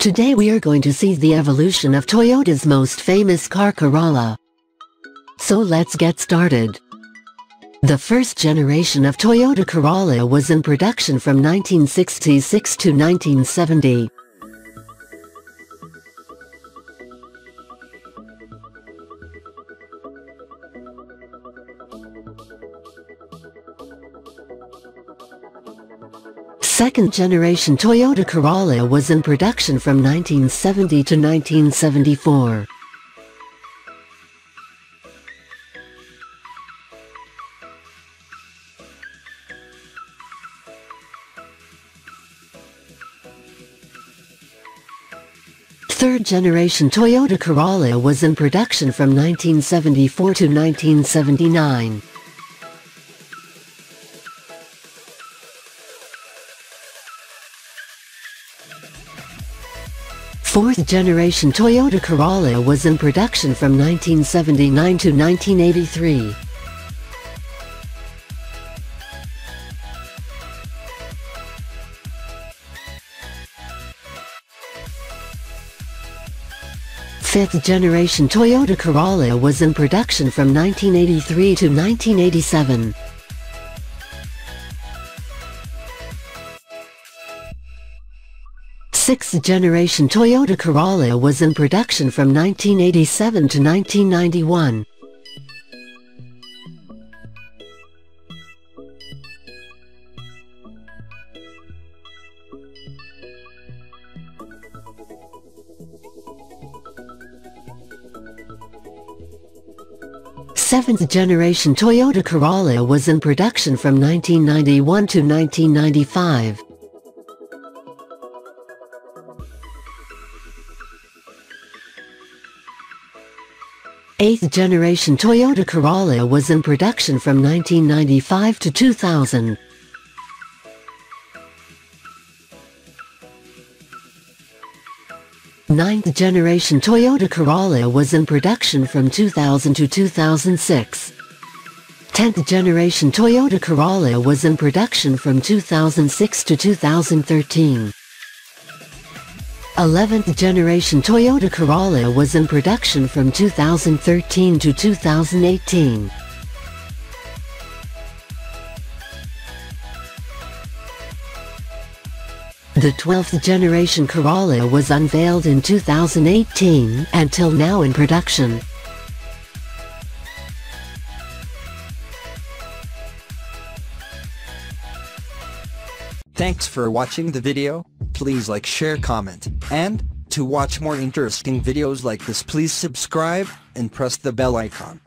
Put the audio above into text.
Today we are going to see the evolution of Toyota's most famous car, Corolla. So let's get started. The first generation of Toyota Corolla was in production from 1966 to 1970. Second generation Toyota Corolla was in production from 1970 to 1974. Third generation Toyota Corolla was in production from 1974 to 1979. Fourth generation Toyota Corolla was in production from 1979 to 1983. Fifth generation Toyota Corolla was in production from 1983 to 1987. Sixth generation Toyota Corolla was in production from 1987 to 1991. Seventh generation Toyota Corolla was in production from 1991 to 1995. Eighth generation Toyota Corolla was in production from 1995 to 2000. Ninth generation Toyota Corolla was in production from 2000 to 2006. 10th generation Toyota Corolla was in production from 2006 to 2013. 11th generation Toyota Corolla was in production from 2013 to 2018. The 12th generation Corolla was unveiled in 2018 and till now in production. Thanks for watching the video. Please like, share, comment, and to watch more interesting videos like this, please subscribe and press the bell icon.